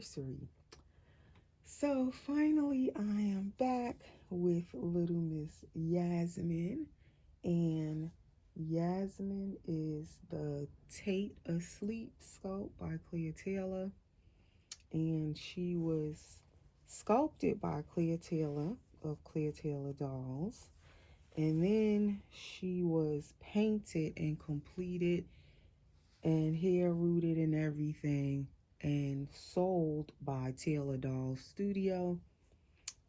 anniversary. So finally I am back with little Miss Yasmin, and Yasmin is the Tate Asleep sculpt by Clea Taylor, and she was sculpted by Clea Taylor of Clea Taylor Dolls, and then she was painted and completed and hair rooted and everything and sold by Taylor Dolls Studio,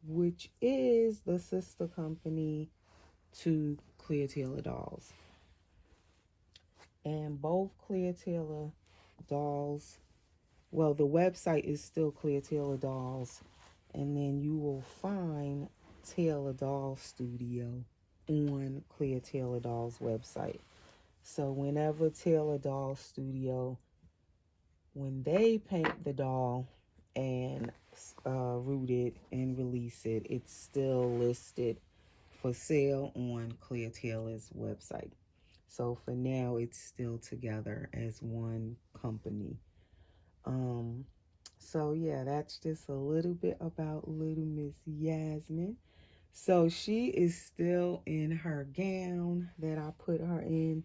which is the sister company to Clea Taylor Dolls. And both Clea Taylor Dolls, well, the website is still Clea Taylor Dolls, and then you will find Taylor Dolls Studio on Clea Taylor Dolls website. So whenever Taylor Dolls Studio, when they paint the doll and root it and release it, it's still listed for sale on Clea Taylor's website. So for now, it's still together as one company. So yeah, that's just a little bit about little Miss Yasmin. So she is still in her gown that I put her in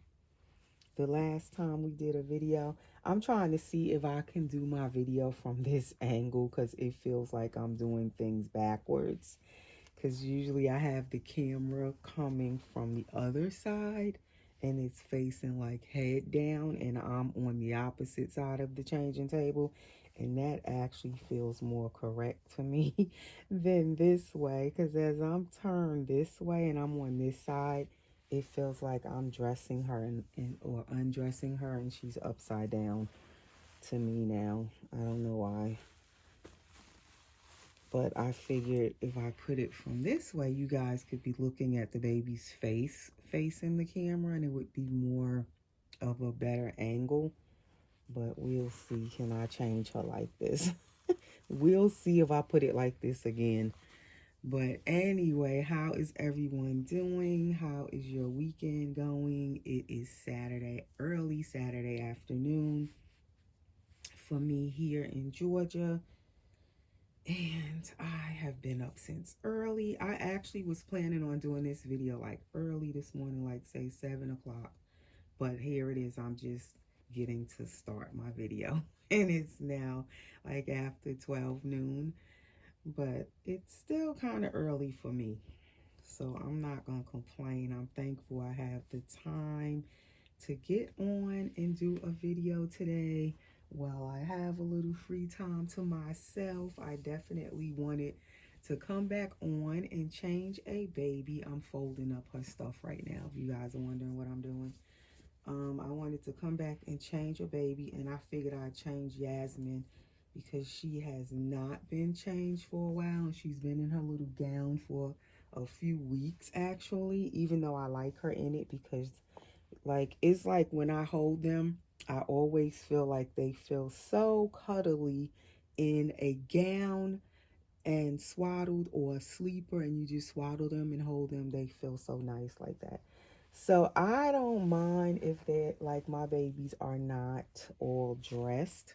the last time we did a video. I'm trying to see if I can do my video from this angle because it feels like I'm doing things backwards. Because usually I have the camera coming from the other side and it's facing like head down, and I'm on the opposite side of the changing table, and that actually feels more correct to me than this way, because as I'm turned this way and I'm on this side, it feels like I'm dressing her or undressing her, and she's upside down to me now. I don't know why. But I figured if I put it from this way, you guys could be looking at the baby's face facing the camera, and it would be more of a better angle. But we'll see. Can I change her like this? We'll see if I put it like this again. But anyway, how is everyone doing? How is your weekend going? It is Saturday, early Saturday afternoon for me here in Georgia. And I have been up since early. I actually was planning on doing this video like early this morning, like say 7 o'clock. But here it is. I'm just getting to start my video. And it's now like after 12 noon. But it's still kind of early for me. So I'm not going to complain. I'm thankful I have the time to get on and do a video today. While I have a little free time to myself, I definitely wanted to come back on and change a baby. I'm folding up her stuff right now, if you guys are wondering what I'm doing. I wanted to come back and change a baby, and I figured I'd change Yasmin because she has not been changed for a while, and she's been in her little gown for a few weeks actually, even though I like her in it because like it's like when I hold them, I always feel like they feel so cuddly in a gown and swaddled, or a sleeper and you just swaddle them and hold them. They feel so nice like that. So I don't mind if they're like my babies are not all dressed.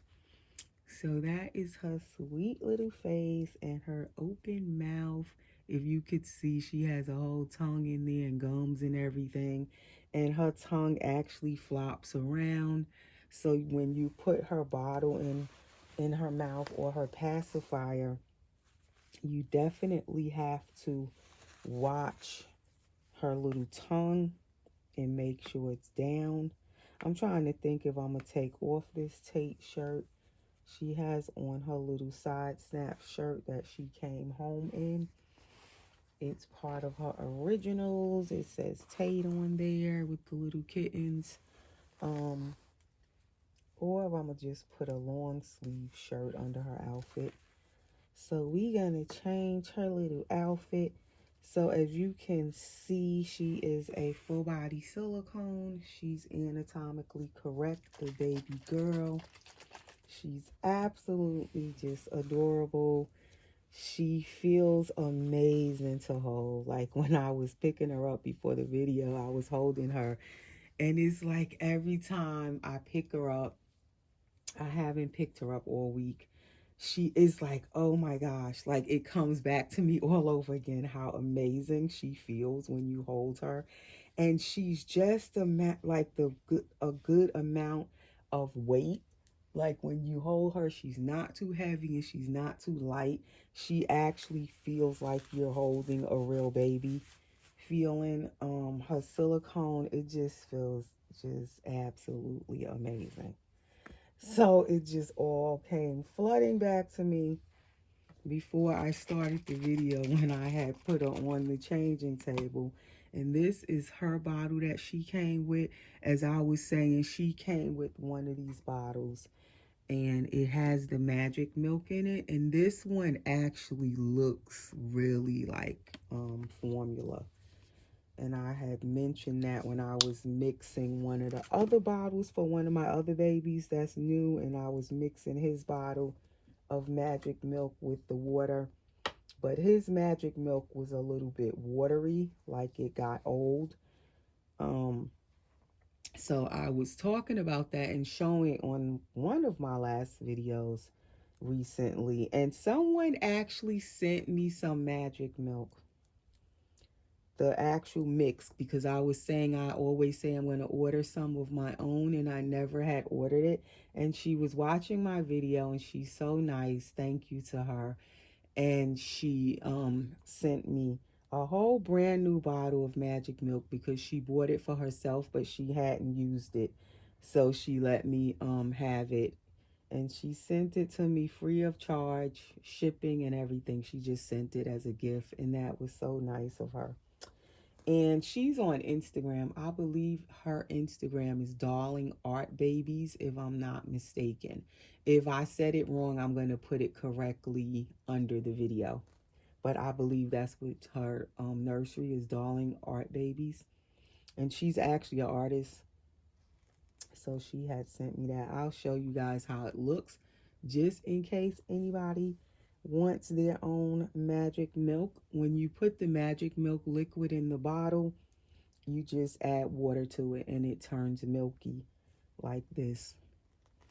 So that is her sweet little face and her open mouth. If you could see, she has a whole tongue in there and gums and everything. And her tongue actually flops around. So when you put her bottle in her mouth or her pacifier, you definitely have to watch her little tongue and make sure it's down. I'm trying to think if I'm going to take off this Tate shirt she has on her little side snap shirt that she came home in. It's part of her originals. It says Tate on there with the little kittens. Or if I'm going to just put a long sleeve shirt under her outfit. So we going to change her little outfit. So as you can see, she is a full body silicone. She's anatomically correct, a baby girl. She's absolutely just adorable. She feels amazing to hold. Like when I was picking her up before the video, I was holding her. And it's like every time I pick her up, I haven't picked her up all week she is like, oh my gosh, like it comes back to me all over again how amazing she feels when you hold her. And she's just like a good amount of weight. Like when you hold her, she's not too heavy and she's not too light. She actually feels like you're holding a real baby. Feeling her silicone, it just feels just absolutely amazing. So it just all came flooding back to me before I started the video when I had put her on the changing table. And this is her bottle that she came with. As I was saying, she came with one of these bottles and it has the magic milk in it. And this one actually looks really like formula. And I had mentioned that when I was mixing one of the other bottles for one of my other babies that's new, and I was mixing his bottle of magic milk with the water. But his magic milk was a little bit watery, like it got old. So I was talking about that and showing on one of my last videos recently. And someone actually sent me some magic milk, the actual mix, because I was saying I always say I'm going to order some of my own and I never had ordered it. And she was watching my video and she's so nice. Thank you to her. And she sent me a whole brand new bottle of magic milk because she bought it for herself but she hadn't used it. So she let me have it. And she sent it to me free of charge, shipping and everything. She just sent it as a gift and that was so nice of her. And she's on Instagram. I believe her Instagram is Darling Art Babies, if I'm not mistaken. If I said it wrong, I'm going to put it correctly under the video. But I believe that's what her nursery is, Darling Art Babies. And she's actually an artist. So she had sent me that. I'll show you guys how it looks, just in case anybody wants their own magic milk. When you put the magic milk liquid in the bottle, you just add water to it and it turns milky like this.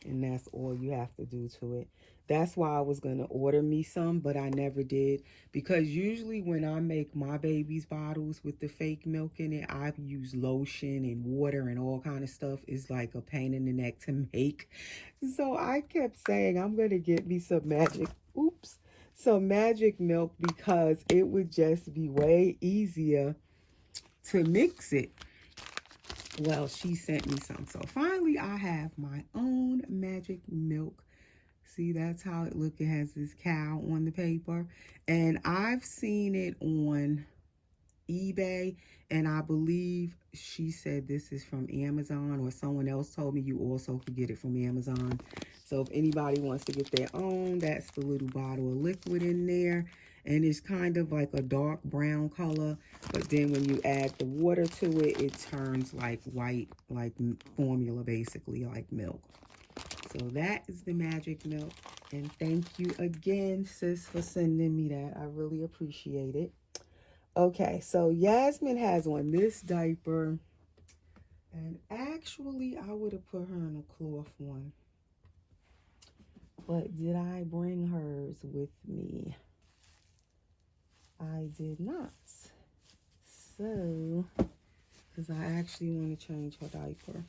And that's all you have to do to it. That's why I was going to order me some, but I never did. Because usually when I make my baby's bottles with the fake milk in it, I use lotion and water and all kind of stuff. It's like a pain in the neck to make. So I kept saying I'm going to get me some some magic milk because it would just be way easier to mix it. Well, she sent me some. So finally, I have my own magic milk. See, that's how it looks. It has this cow on the paper. And I've seen it on eBay. And I believe she said this is from Amazon, or someone else told me you also could get it from Amazon. So if anybody wants to get their own, that's the little bottle of liquid in there. And it's kind of like a dark brown color. But then when you add the water to it, it turns like white, like formula, basically, like milk. So that is the magic milk. And thank you again, sis, for sending me that. I really appreciate it. Okay, so Yasmin has on this diaper. And actually, I would have put her in a cloth one. But did I bring hers with me? I did not. So, because I actually want to change her diaper.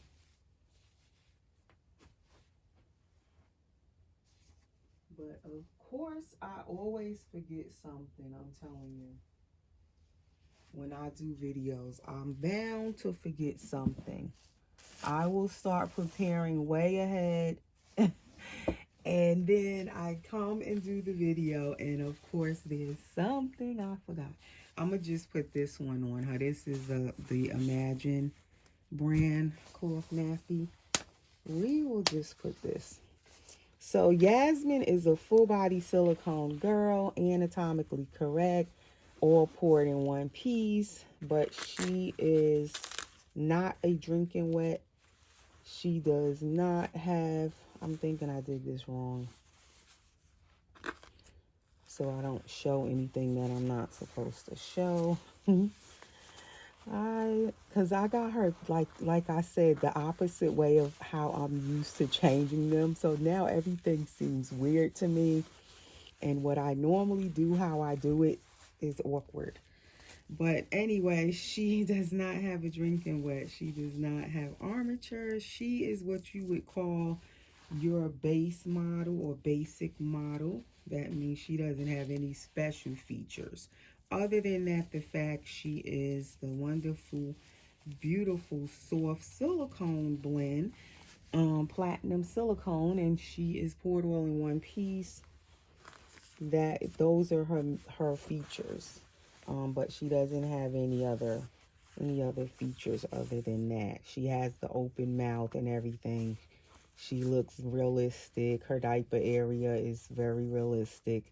But of course, I always forget something, I'm telling you. When I do videos, I'm bound to forget something. I will start preparing way ahead. And then I come and do the video. And of course, there's something I forgot. I'm going to just put this one on her. This is the Imagine brand cloth nappy. We will just put this. So Yasmin is a full body silicone girl, anatomically correct, all poured in one piece, but she is not a drinking wet. She does not have, I'm thinking I did this wrong, so I don't show anything that I'm not supposed to show. Cause I got her like I said, the opposite way of how I'm used to changing them. So now everything seems weird to me. And what I normally do, how I do it, is awkward. But anyway, she does not have a drinking wet. She does not have armature. She is what you would call your base model or basic model. That means she doesn't have any special features. Other than that, the fact she is the wonderful, beautiful, soft silicone blend, platinum silicone, and she is poured all in one piece. That those are her features, but she doesn't have any other features other than that. She has the open mouth and everything. She looks realistic. Her diaper area is very realistic.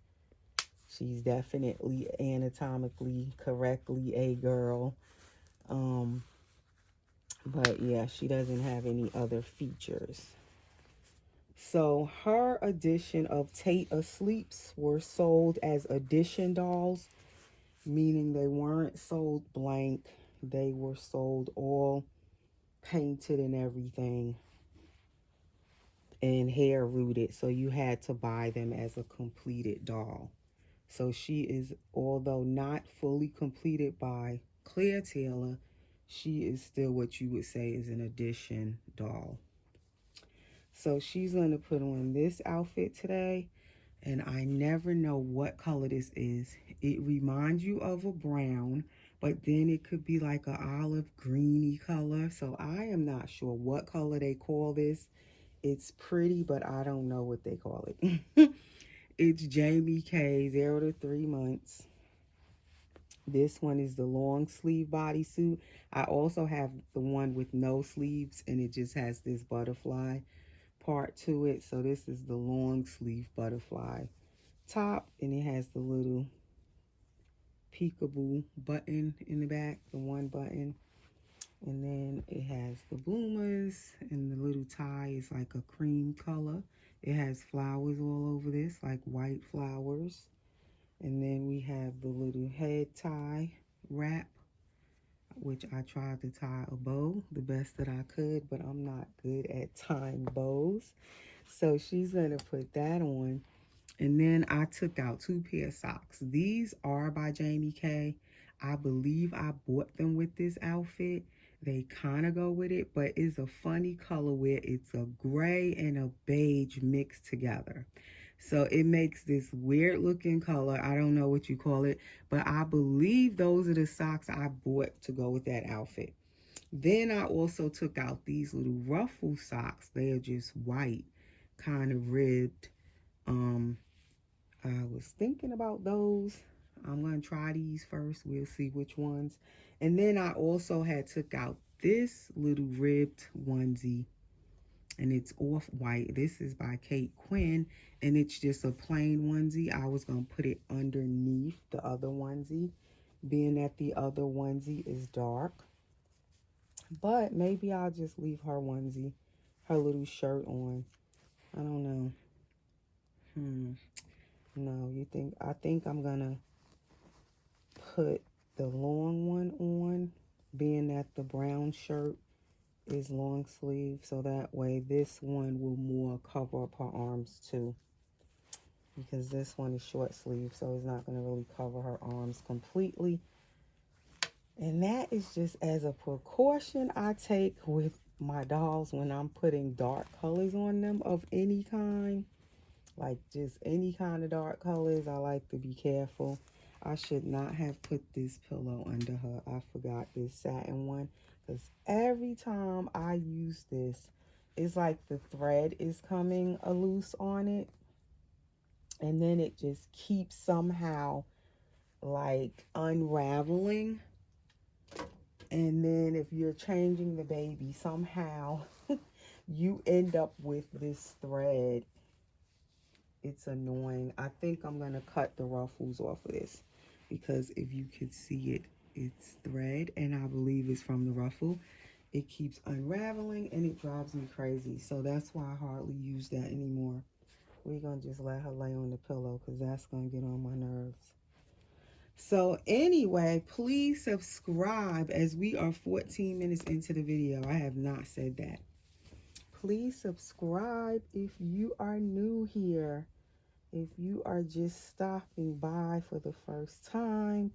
She's definitely anatomically correctly a girl. Um, but yeah, she doesn't have any other features. So her edition of Tate Asleeps were sold as edition dolls, meaning they weren't sold blank. They were sold all painted and everything and hair rooted. So you had to buy them as a completed doll. So she is, although not fully completed by Claire Taylor, she is still what you would say is an edition doll. So she's going to put on this outfit today. And I never know what color this is. It reminds you of a brown, but then it could be like an olive greeny color. So I am not sure what color they call this. It's pretty, but I don't know what they call it. It's Jamie K, 0 to 3 months. This one is the long sleeve bodysuit. I also have the one with no sleeves, and it just has this butterfly part to it. So this is the long sleeve butterfly top, and it has the little peekaboo button in the back, the one button, and then it has the bloomers, and the little tie is like a cream color. It has flowers all over this, like white flowers. And then we have the little head tie wrap, which I tried to tie a bow the best that I could, but I'm not good at tying bows. So she's gonna put that on. And then I took out 2 pair of socks. These are by Jamie K. I believe I bought them with this outfit. They kind of go with it, but it's a funny color where it's a gray and a beige mixed together. So it makes this weird looking color. I don't know what you call it, but I believe those are the socks I bought to go with that outfit. Then I also took out these little ruffle socks. They are just white, kind of ribbed. I was thinking about those. I'm going to try these first. We'll see which ones. And then I also had took out this little ribbed onesie, and it's off-white. This is by Kate Quinn, and it's just a plain onesie. I was going to put it underneath the other onesie, being that the other onesie is dark. But maybe I'll just leave her onesie, her little shirt on. I don't know. No, I think I'm gonna put the long one on, being that the brown shirt is long sleeve, so that way this one will more cover up her arms too, because this one is short sleeve, so it's not gonna really cover her arms completely. And that is just as a precaution I take with my dolls when I'm putting dark colors on them of any kind. Like just any kind of dark colors, I like to be careful. I should not have put this pillow under her. I forgot this satin one, because every time I use this, it's like the thread is coming loose on it, and then it just keeps somehow like unraveling. And then if you're changing the baby, somehow you end up with this thread. It's annoying. I think I'm going to cut the ruffles off of this, because if you could see it, it's thread, and I believe it's from the ruffle. It keeps unraveling, and it drives me crazy. So that's why I hardly use that anymore. We're going to just let her lay on the pillow, because that's going to get on my nerves. So anyway, please subscribe as we are 14 minutes into the video. I have not said that. Please subscribe if you are new here. If you are just stopping by for the first time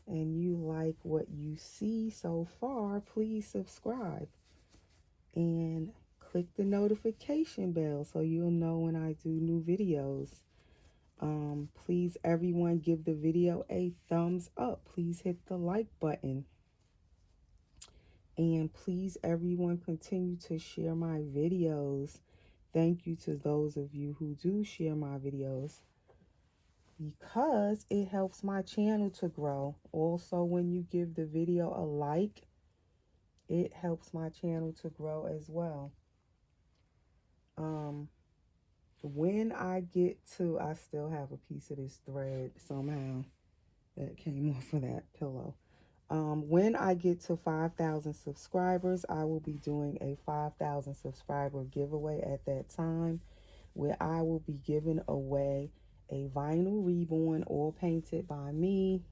and you like what you see so far, please subscribe and click the notification bell so you'll know when I do new videos. Please, everyone, give the video a thumbs up. Please hit the like button. And please, everyone, continue to share my videos. Thank you to those of you who do share my videos, because it helps my channel to grow. Also, when you give the video a like, it helps my channel to grow as well. When I get to, I still have a piece of this thread somehow that came off of that pillow. When I get to 5,000 subscribers, I will be doing a 5,000 subscriber giveaway at that time, where I will be giving away a vinyl reborn oil painted by me,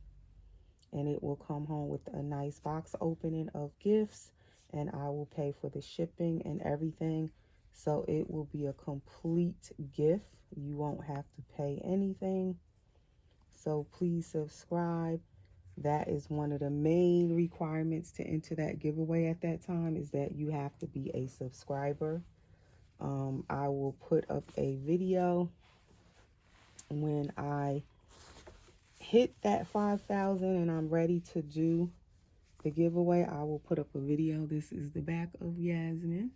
and it will come home with a nice box opening of gifts, and I will pay for the shipping and everything. So it will be a complete gift. You won't have to pay anything. So please subscribe. That is one of the main requirements to enter that giveaway at that time, is that you have to be a subscriber. I will put up a video when I hit that 5,000 and I'm ready to do the giveaway. I will put up a video. This is the back of Yasmin.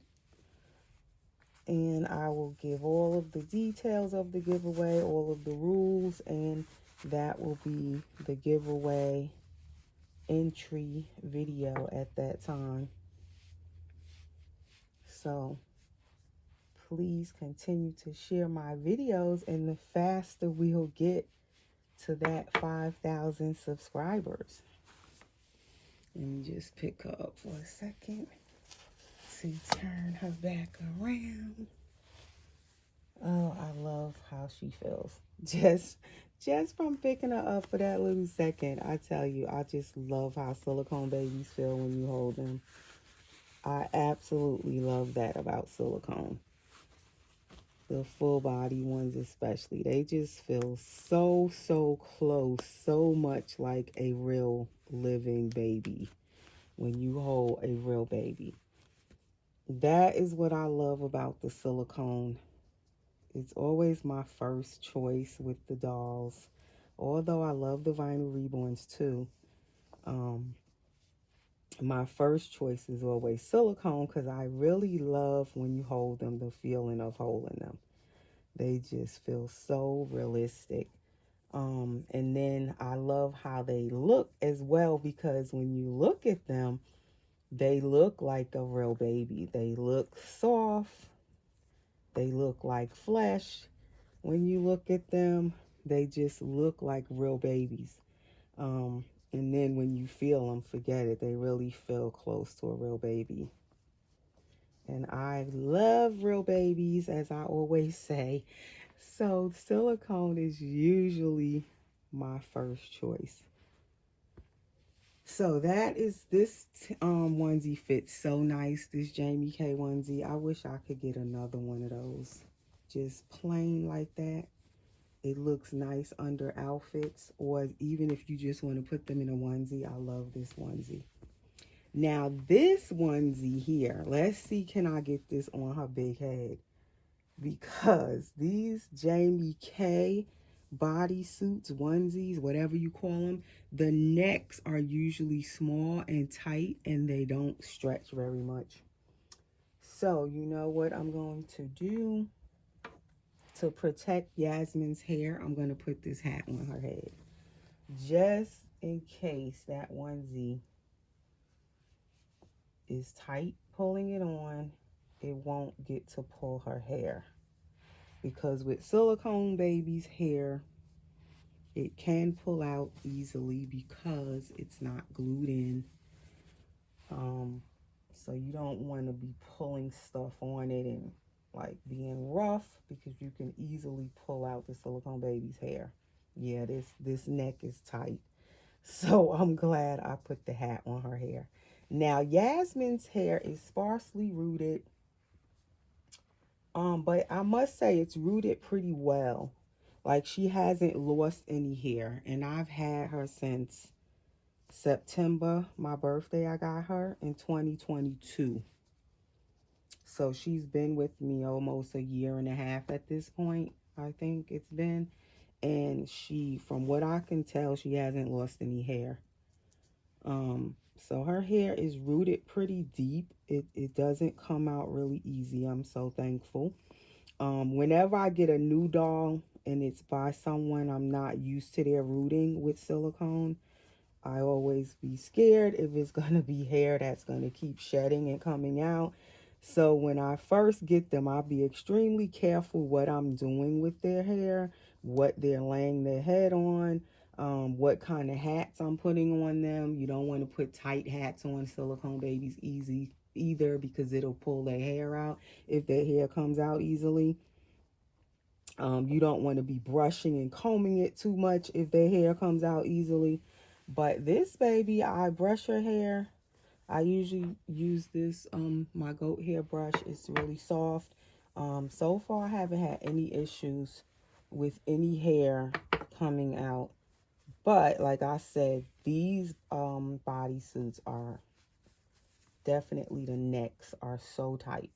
And I will give all of the details of the giveaway, all of the rules, and that will be the giveaway entry video at that time. So please continue to share my videos, and the faster we'll get to that 5,000 subscribers. Let me just pick her up for a second to turn her back around. Oh, I love how she feels. Just from picking her up for that little second, I tell you, I just love how silicone babies feel when you hold them. I absolutely love that about silicone. The full body ones especially. They just feel so close, so much like a real living baby when you hold a real baby. That is what I love about the silicone. It's always my first choice with the dolls. Although I love the vinyl reborns too. My first choice is always silicone, because I really love when you hold them, the feeling of holding them. They just feel so realistic. And then I love how they look as well, because when you look at them, they look like a real baby. They look soft. They look like flesh. When you look at them, they just look like real babies. And then when you feel them, forget it. They really feel close to a real baby. And I love real babies, as I always say. So silicone is usually my first choice. So that is, this onesie fits so nice, this Jamie K onesie. I wish I could get another one of those. Just plain like that. It looks nice under outfits, or even if you just want to put them in a onesie. I love this onesie. Now this onesie here, let's see, can I get this on her big head? Because these Jamie K bodysuits, onesies, whatever you call them, the necks are usually small and tight, and they don't stretch very much. So you know what I'm going to do? To protect Yasmin's hair, I'm going to put this hat on her head. Just in case that onesie is tight pulling it on, it won't get to pull her hair. Because with silicone babies' hair, it can pull out easily because it's not glued in. So you don't want to be pulling stuff on it and like being rough, because you can easily pull out the silicone baby's hair. Yeah, this neck is tight. So I'm glad I put the hat on her hair. Now Yasmin's hair is sparsely rooted, but I must say it's rooted pretty well. Like she hasn't lost any hair, and I've had her since September, my birthday. I got her in 2022. So she's been with me almost a year and a half at this point, I think it's been. And she, from what I can tell, she hasn't lost any hair. So her hair is rooted pretty deep. It doesn't come out really easy. I'm so thankful. Whenever I get a new doll and it's by someone I'm not used to their rooting with silicone, I always be scared if it's going to be hair that's going to keep shedding and coming out. So when I first get them, I'll be extremely careful what I'm doing with their hair, what they're laying their head on, what kind of hats I'm putting on them. You don't want to put tight hats on silicone babies easy either, because it'll pull their hair out if their hair comes out easily. You don't want to be brushing and combing it too much if their hair comes out easily. But this baby, I brush her hair. I usually use this, my goat hair brush. It's really soft. So far, I haven't had any issues with any hair coming out. But like I said, these bodysuits are definitely, the necks are so tight.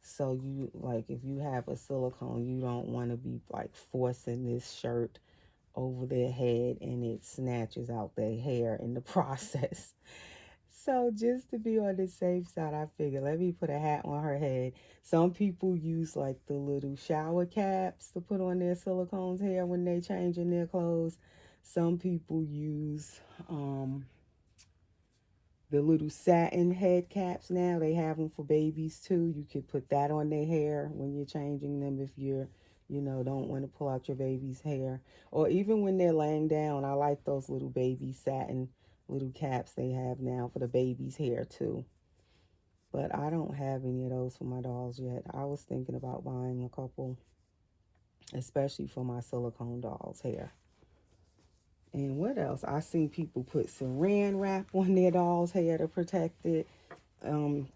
So you, like, if you have a silicone, you don't want to be like forcing this shirt over their head and it snatches out their hair in the process. So just to be on the safe side, I figured let me put a hat on her head. Some people use like the little shower caps to put on their silicone's hair when they changing their clothes. Some people use the little satin head caps now. They have them for babies too. You could put that on their hair when you're changing them if you're, don't want to pull out your baby's hair. Or even when they're laying down, I like those little baby satin little caps they have now for the baby's hair too. But I don't have any of those for my dolls yet. I was thinking about buying a couple, especially for my silicone dolls' hair. And what else? I seen people put saran wrap on their doll's hair to protect it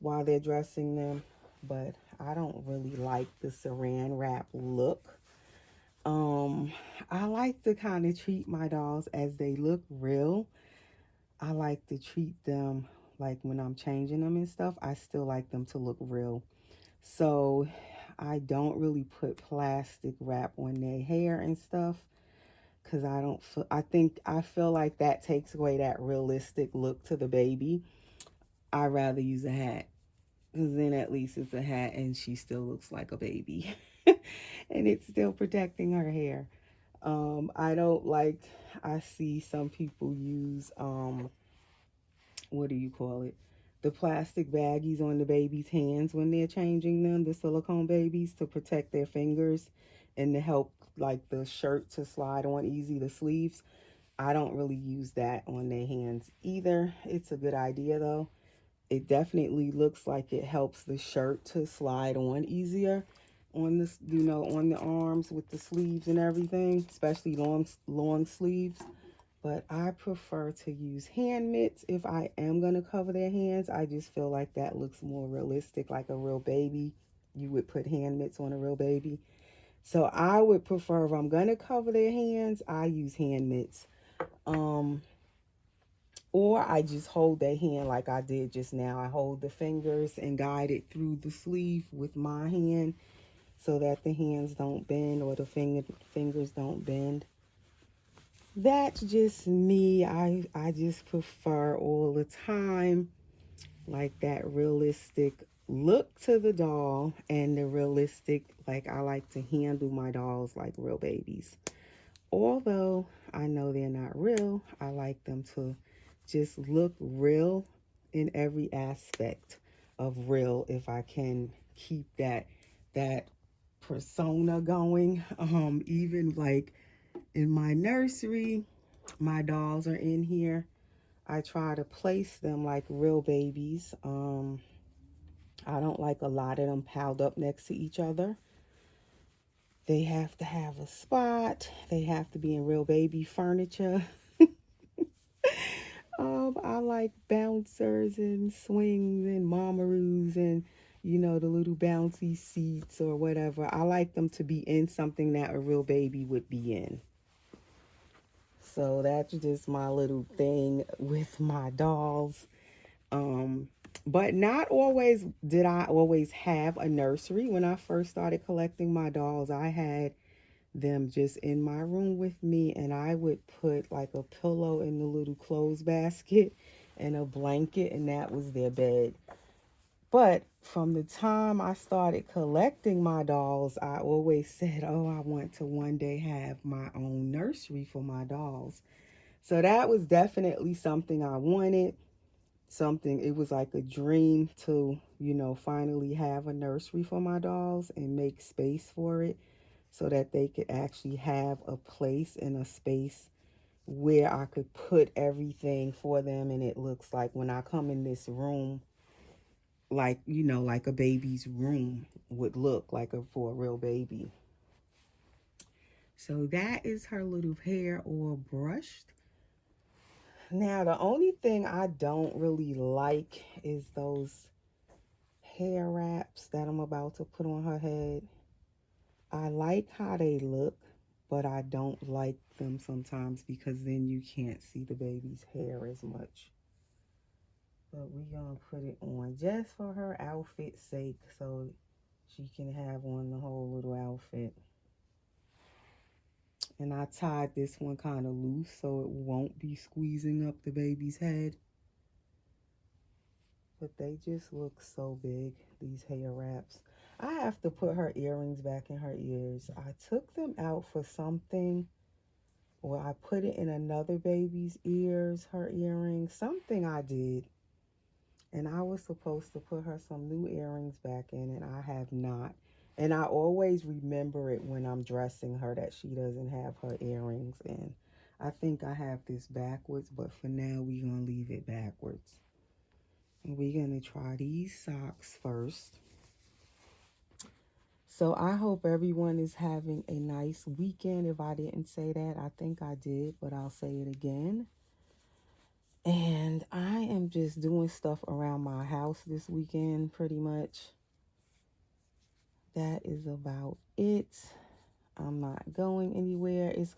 while they're dressing them. But I don't really like the saran wrap look. I like to kind of treat my dolls as they look real. I like to treat them like when I'm changing them and stuff, I still like them to look real. So I don't really put plastic wrap on their hair and stuff, because I feel like that takes away that realistic look to the baby. I'd rather use a hat, because then at least it's a hat and she still looks like a baby and it's still protecting her hair. I don't like, I see some people use what do you call it, the plastic baggies on the baby's hands when they're changing them, the silicone babies, to protect their fingers and to help like the shirt to slide on easy, the sleeves. I don't really use that on their hands either. It's a good idea though. It definitely looks like it helps the shirt to slide on easier on this, on the arms with the sleeves and everything, especially long sleeves. But I prefer to use hand mitts if I am going to cover their hands. I just feel like that looks more realistic, like a real baby. You would put hand mitts on a real baby. So I would prefer, if I'm going to cover their hands, I use hand mitts. Or I just hold their hand like I did just now. I hold the fingers and guide it through the sleeve with my hand so that the hands don't bend or the fingers don't bend. That's just me. I just prefer all the time like that realistic look to the doll, and the realistic, like I like to handle my dolls like real babies. Although I know they're not real, I like them to just look real in every aspect of real, if I can keep that persona going. Even like in my nursery, my dolls are in here. I try to place them like real babies. I don't like a lot of them piled up next to each other. They have to have a spot. They have to be in real baby furniture. I like bouncers and swings and mamaroos and, you know, the little bouncy seats or whatever. I like them to be in something that a real baby would be in. So that's just my little thing with my dolls. But not always did I always have a nursery. When I first started collecting my dolls, I had them just in my room with me, and I would put like a pillow in the little clothes basket and a blanket, and that was their bed. But from the time I started collecting my dolls, I always said, oh, I want to one day have my own nursery for my dolls. So that was definitely something I wanted. Something, it was like a dream to, you know, finally have a nursery for my dolls and make space for it so that they could actually have a place and a space where I could put everything for them, and it looks like when I come in this room, like, you know, like a baby's room would look like for a real baby. So that is her little hair all brushed. Now, the only thing I don't really like is those hair wraps that I'm about to put on her head. I like how they look, but I don't like them sometimes because then you can't see the baby's hair as much. But we're going to put it on just for her outfit's sake so she can have on the whole little outfit. And I tied this one kind of loose so it won't be squeezing up the baby's head. But they just look so big, these hair wraps. I have to put her earrings back in her ears. I took them out for something, or I put it in another baby's ears, her earrings, something I did. And I was supposed to put her some new earrings back in, and I have not. And I always remember it when I'm dressing her that she doesn't have her earrings in. I think I have this backwards, but for now we're going to leave it backwards. And we're going to try these socks first. So I hope everyone is having a nice weekend. If I didn't say that, I think I did, but I'll say it again. And I am just doing stuff around my house this weekend, pretty much. That is about it. I'm not going anywhere. It's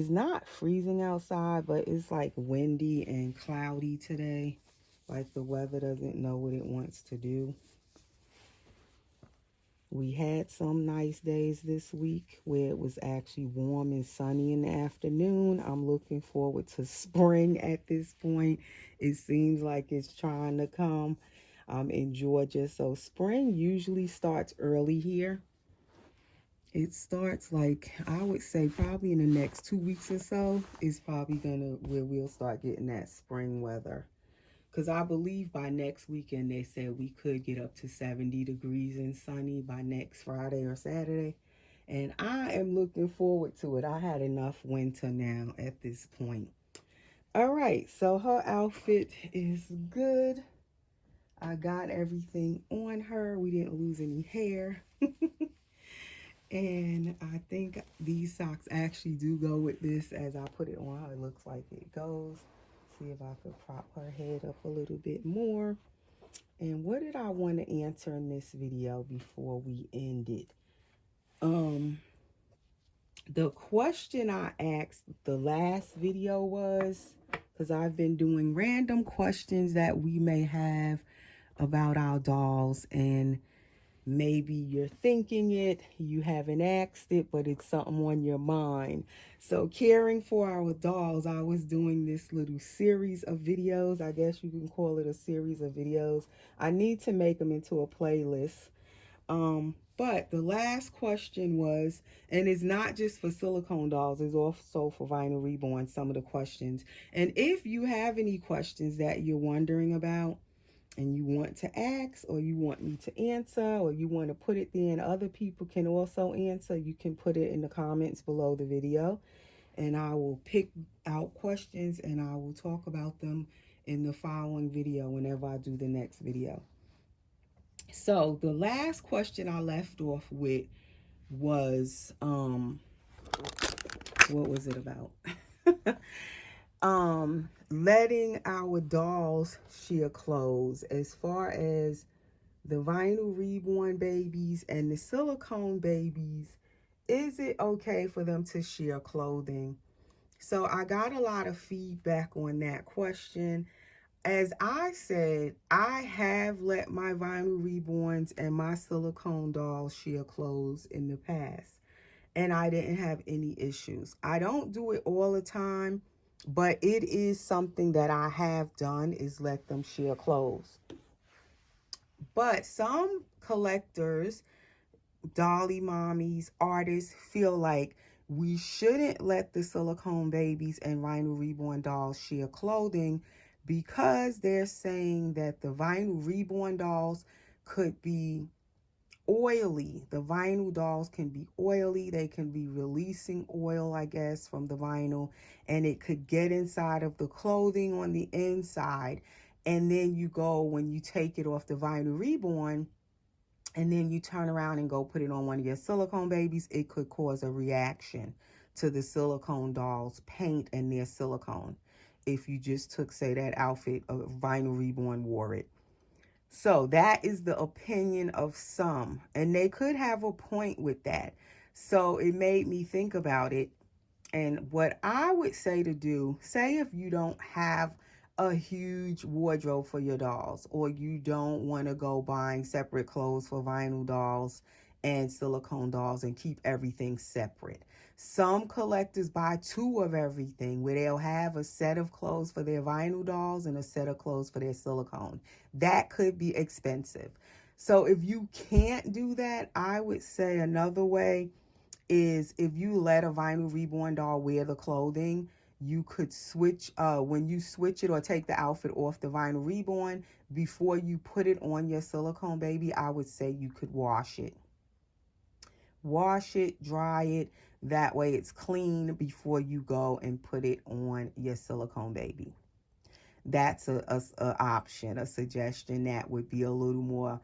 not freezing outside, but it's like windy and cloudy today. Like the weather doesn't know what it wants to do. We had some nice days this week where it was actually warm and sunny in the afternoon. I'm looking forward to spring at this point. It seems like it's trying to come in Georgia. So spring usually starts early here. It starts like, I would say probably in the next 2 weeks or so is probably where we'll start getting that spring weather. Because I believe by next weekend, they said we could get up to 70 degrees and sunny by next Friday or Saturday. And I am looking forward to it. I had enough winter now at this point. All right, so her outfit is good. I got everything on her. We didn't lose any hair. And I think these socks actually do go with this. As I put it on her, it looks like it goes. See if I could prop her head up a little bit more. And what did I want to answer in this video before we end it? The question I asked the last video was, because I've been doing random questions that we may have about our dolls, and maybe you're thinking it, you haven't asked it, but it's something on your mind. So caring for our dolls, I was doing this little series of videos. I guess you can call it a series of videos. I need to make them into a playlist. But the last question was, and it's not just for silicone dolls, it's also for Vinyl Reborn, some of the questions. And if you have any questions that you're wondering about, and you want to ask, or you want me to answer, or you want to put it there and other people can also answer, you can put it in the comments below the video, and I will pick out questions and I will talk about them in the following video whenever I do the next video. So the last question I left off with was, what was it about? letting our dolls share clothes. As far as the vinyl reborn babies and the silicone babies, is it okay for them to share clothing? So I got a lot of feedback on that question. As I said, I have let my vinyl reborns and my silicone dolls share clothes in the past, and I didn't have any issues. I don't do it all the time, but it is something that I have done, is let them share clothes. But some collectors, dolly mommies, artists feel like we shouldn't let the silicone babies and vinyl reborn dolls share clothing because they're saying that the vinyl reborn dolls could be oily. The vinyl dolls can be oily. They can be releasing oil, I guess, from the vinyl, and it could get inside of the clothing on the inside. And then you go, when you take it off the vinyl reborn, and then you turn around and go put it on one of your silicone babies, it could cause a reaction to the silicone doll's paint and their silicone if you just took, say, that outfit, a vinyl reborn wore it. So that is the opinion of some, and they could have a point with that. So it made me think about it. And what I would say to do, say if you don't have a huge wardrobe for your dolls, or you don't want to go buying separate clothes for vinyl dolls and silicone dolls and keep everything separate. Some collectors buy two of everything, where they'll have a set of clothes for their vinyl dolls and a set of clothes for their silicone. That could be expensive. So if you can't do that, I would say another way is, if you let a vinyl reborn doll wear the clothing, you could switch, when you switch it or take the outfit off the vinyl reborn, before you put it on your silicone baby, I would say you could wash it. Wash it, dry it. That way it's clean before you go and put it on your silicone baby. That's a option, a suggestion that would be a little more,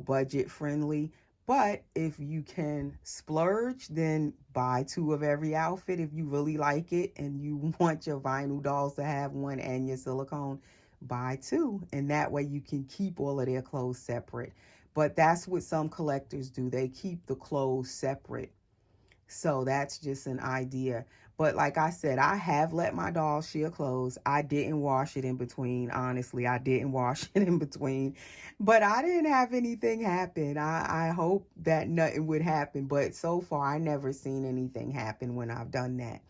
budget friendly. But if you can splurge, then buy two of every outfit. If you really like it and you want your vinyl dolls to have one and your silicone, buy two. And that way you can keep all of their clothes separate. But that's what some collectors do. They keep the clothes separate. So that's just an idea. But like I said, I have let my dolls share clothes. I didn't wash it in between. Honestly, I didn't wash it in between. But I didn't have anything happen. I hope that nothing would happen. But so far, I never seen anything happen when I've done that.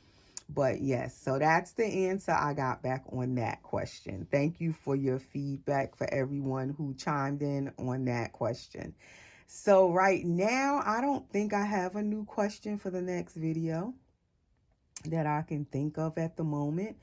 But yes, so that's the answer I got back on that question. Thank you for your feedback, for everyone who chimed in on that question. So right now, I don't think I have a new question for the next video that I can think of at the moment.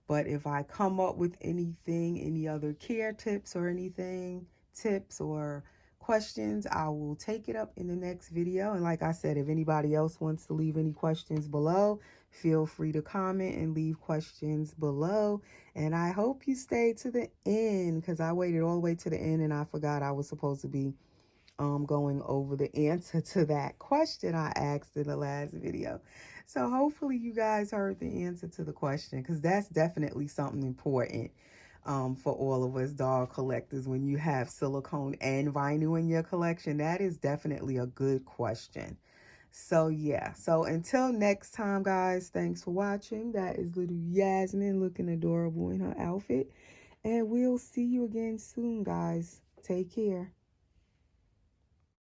But if I come up with anything, any other care tips or anything, tips or questions, I will take it up in the next video. And like I said, if anybody else wants to leave any questions below, feel free to comment and leave questions below. And I hope you stay to the end, because I waited all the way to the end and I forgot I was supposed to be going over the answer to that question I asked in the last video. So hopefully you guys heard the answer to the question, because that's definitely something important for all of us doll collectors. When you have silicone and vinyl in your collection, that is definitely a good question. So yeah, so until next time, guys, thanks for watching. That is little Yasmin looking adorable in her outfit, and we'll see you again soon, guys. Take care.